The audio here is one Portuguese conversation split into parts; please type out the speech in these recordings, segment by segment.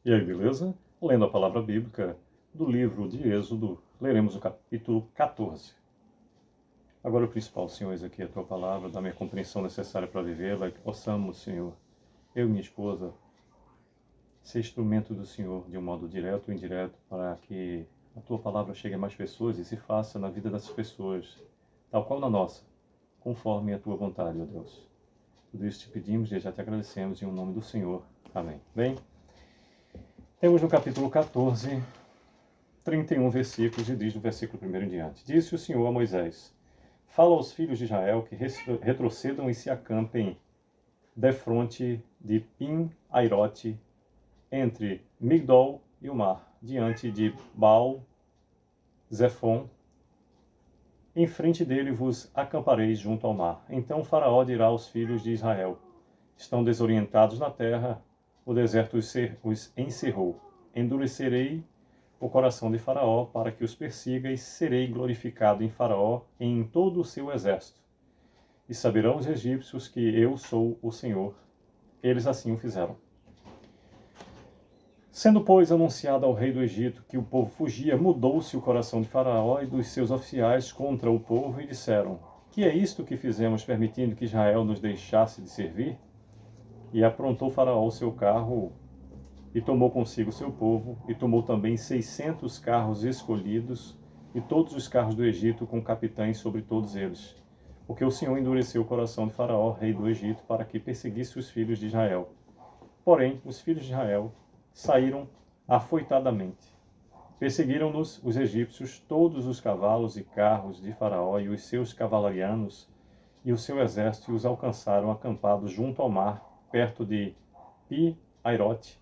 E aí, beleza? Lendo a palavra bíblica do livro de Êxodo, leremos o capítulo 14. Agora o principal, Senhor, eis aqui a tua palavra, dá-me a compreensão necessária para vivê-la, que possamos, Senhor, eu e minha esposa, ser instrumento do Senhor de um modo direto ou indireto, para que a tua palavra chegue a mais pessoas e se faça na vida dessas pessoas, tal qual na nossa, conforme a tua vontade, ó Deus. Tudo isso te pedimos e já te agradecemos em nome do Senhor. Amém. Bem, temos no capítulo 14, 31 versículos, e diz do versículo 1 em diante. Disse o Senhor a Moisés: Fala aos filhos de Israel que retrocedam e se acampem defronte de Pim-Airote, entre Migdol e o mar, diante de Baal-Zefon. Em frente dele vos acampareis junto ao mar. Então Faraó dirá aos filhos de Israel: Estão desorientados na terra, o deserto os encerrou. Endurecerei o coração de Faraó para que os persiga, e serei glorificado em Faraó e em todo o seu exército. E saberão os egípcios que eu sou o Senhor. Eles assim o fizeram. Sendo, pois, anunciado ao rei do Egito que o povo fugia, mudou-se o coração de Faraó e dos seus oficiais contra o povo e disseram: Que é isto que fizemos, permitindo que Israel nos deixasse de servir? E aprontou Faraó o seu carro e tomou consigo seu povo, e tomou também 600 carros escolhidos, e todos os carros do Egito, com capitães sobre todos eles. Porque o Senhor endureceu o coração de Faraó, rei do Egito, para que perseguisse os filhos de Israel. Porém, os filhos de Israel saíram afoitadamente. Perseguiram-nos os egípcios, todos os cavalos e carros de Faraó e os seus cavalarianos, e o seu exército, e os alcançaram acampados junto ao mar, perto de Pi-Airote,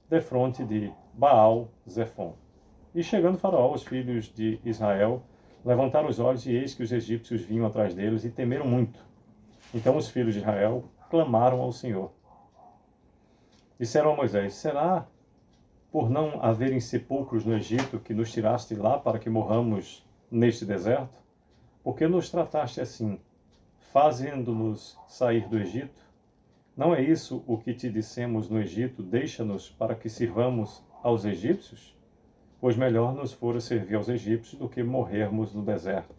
defronte de Baal-Zefon. E chegando Faraó, os filhos de Israel levantaram os olhos, e eis que os egípcios vinham atrás deles, e temeram muito. Então os filhos de Israel clamaram ao Senhor. Disseram a Moisés: Será por não haverem sepulcros no Egito que nos tiraste lá para que morramos neste deserto? Por que nos trataste assim, fazendo-nos sair do Egito? Não é isso o que te dissemos no Egito: Deixa-nos para que sirvamos aos egípcios? Pois melhor nos fora servir aos egípcios do que morrermos no deserto.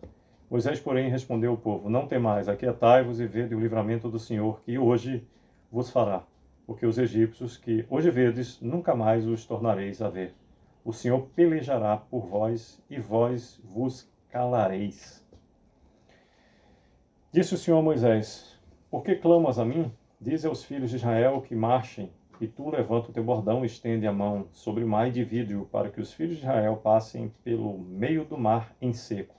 Moisés, porém, respondeu ao povo: Não temais, aquietai-vos e vede o livramento do Senhor, que hoje vos fará. Porque os egípcios que hoje vedes, nunca mais os tornareis a ver. O Senhor pelejará por vós, e vós vos calareis. Disse o Senhor a Moisés: Por que clamas a mim? Dize aos filhos de Israel que marchem, e tu levanta o teu bordão, estende a mão sobre o mar e divide-o, para que os filhos de Israel passem pelo meio do mar em seco.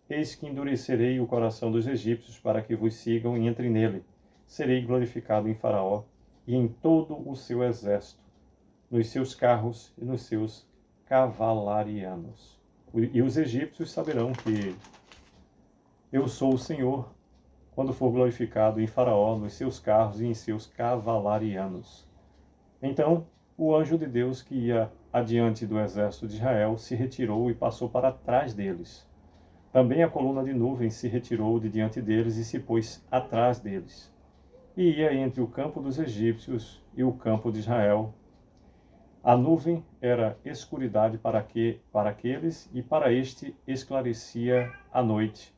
Eis que endurecerei o coração dos egípcios para que vos sigam e entrem nele. Serei glorificado em Faraó e em todo o seu exército, nos seus carros e nos seus cavalarianos. E os egípcios saberão que eu sou o Senhor, quando for glorificado em Faraó, nos seus carros e em seus cavalarianos. Então o anjo de Deus que ia adiante do exército de Israel se retirou e passou para trás deles. Também a coluna de nuvem se retirou de diante deles e se pôs atrás deles. E ia entre o campo dos egípcios e o campo de Israel. A nuvem era escuridade para aqueles, e para este esclarecia a noite,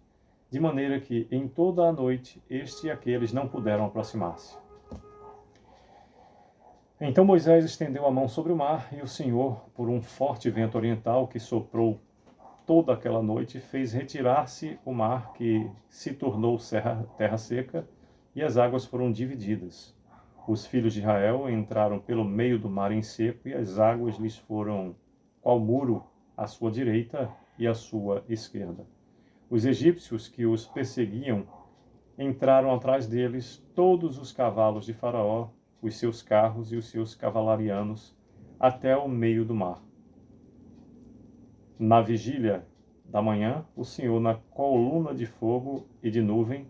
de maneira que em toda a noite este e aqueles não puderam aproximar-se. Então Moisés estendeu a mão sobre o mar, e o Senhor, por um forte vento oriental que soprou toda aquela noite, fez retirar-se o mar, que se tornou terra seca, e as águas foram divididas. Os filhos de Israel entraram pelo meio do mar em seco, e as águas lhes foram qual muro à sua direita e à sua esquerda. Os egípcios que os perseguiam entraram atrás deles, todos os cavalos de Faraó, os seus carros e os seus cavalarianos, até o meio do mar. Na vigília da manhã, o Senhor, na coluna de fogo e de nuvem,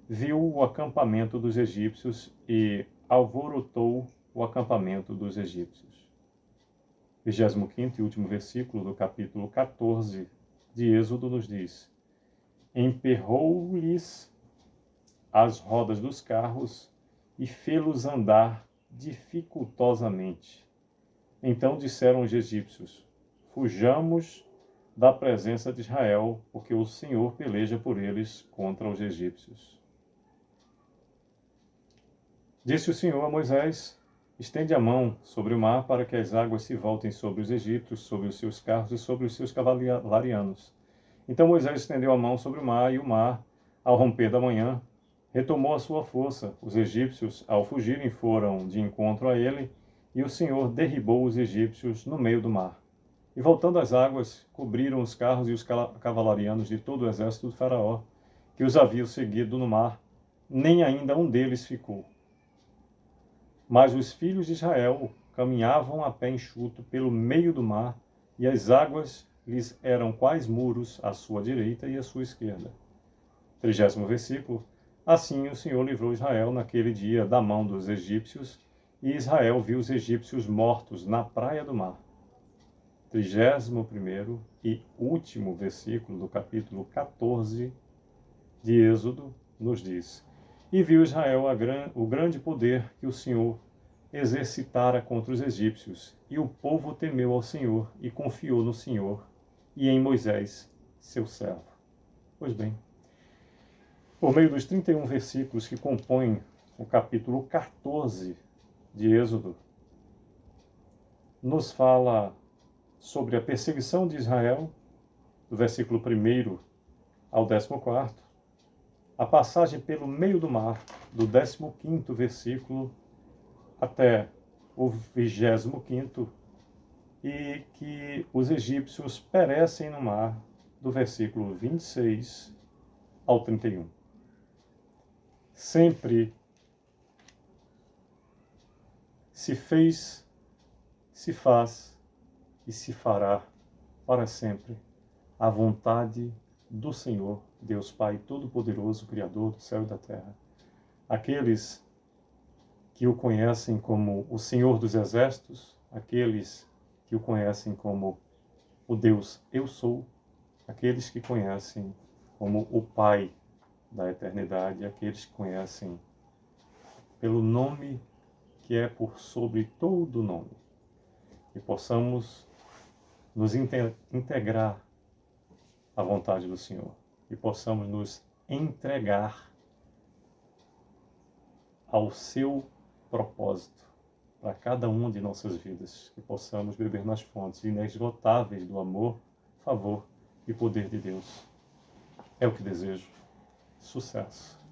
viu o acampamento dos egípcios e alvorotou o acampamento dos egípcios. 25º e último versículo do capítulo 14 de Êxodo nos diz: Emperrou-lhes as rodas dos carros e fê-los andar dificultosamente. Então disseram os egípcios: fujamos da presença de Israel, porque o Senhor peleja por eles contra os egípcios. Disse o Senhor a Moisés: estende a mão sobre o mar para que as águas se voltem sobre os egípcios, sobre os seus carros e sobre os seus cavalarianos. Então Moisés estendeu a mão sobre o mar, e o mar, ao romper da manhã, retomou a sua força. Os egípcios, ao fugirem, foram de encontro a ele, e o Senhor derribou os egípcios no meio do mar. E voltando as águas, cobriram os carros e os cavalarianos de todo o exército de Faraó, que os havia seguido no mar, nem ainda um deles ficou. Mas os filhos de Israel caminhavam a pé enxuto pelo meio do mar, e as águas lhes eram quais muros à sua direita e à sua esquerda. 30º versículo. Assim o Senhor livrou Israel naquele dia da mão dos egípcios, e Israel viu os egípcios mortos na praia do mar. 31º e último versículo do capítulo 14 de Êxodo nos diz: e viu Israel o grande poder que o Senhor exercitara contra os egípcios, e o povo temeu ao Senhor e confiou no Senhor e em Moisés, seu servo. Pois bem, por meio dos 31 versículos que compõem o capítulo 14 de Êxodo, nos fala sobre a perseguição de Israel, do versículo 1 ao 14º, a passagem pelo meio do mar, do 15º versículo até o 25º, e que os egípcios perecem no mar, do versículo 26 ao 31. Sempre se fez, se faz e se fará para sempre a vontade do Senhor, Deus Pai Todo-Poderoso, Criador do céu e da terra. Aqueles que o conhecem como o Senhor dos Exércitos, aqueles que o conhecem como o Deus Eu Sou, aqueles que conhecem como o Pai da eternidade, aqueles que conhecem pelo nome que é por sobre todo nome, e possamos nos integrar à vontade do Senhor, e possamos nos entregar ao seu propósito para cada uma de nossas vidas, que possamos beber nas fontes inesgotáveis do amor, favor e poder de Deus. É o que desejo. Sucesso!